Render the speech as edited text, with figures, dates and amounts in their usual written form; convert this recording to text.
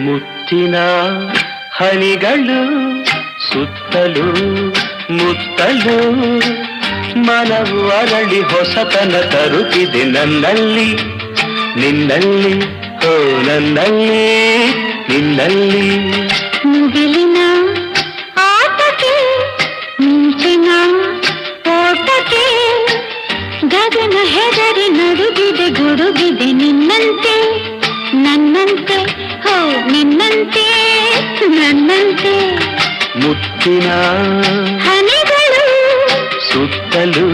ಮುತ್ತಿನ ಹನಿಗಳು ಸುತ್ತಲೂ ಮುತ್ತಲು ಮನವು ಅರಳಿ ಹೊಸತನ ತರುತ್ತಿದೆ ನನ್ನಲ್ಲಿ ನಿನ್ನಲ್ಲಿ ಓ ನನ್ನಲ್ಲಿ ನಿನ್ನಲ್ಲಿ ಮುಗಿಲಿನ ಆಟಕ್ಕೆ ಮಿಂಚಿನ ಓಟಕ್ಕೆ ಗಗನ ಹೆದರಿ ನಡುಗಿದೆ ಗುಡುಗಿದೆ ನಿನ್ನಂತೆ ನನ್ನಂತೆ ಹೋ ನಿನ್ನಂತೆ ನನ್ನಂತೆ ಮುತ್ತಿನ ಹನಿಗಳು ಸುತ್ತಲೂ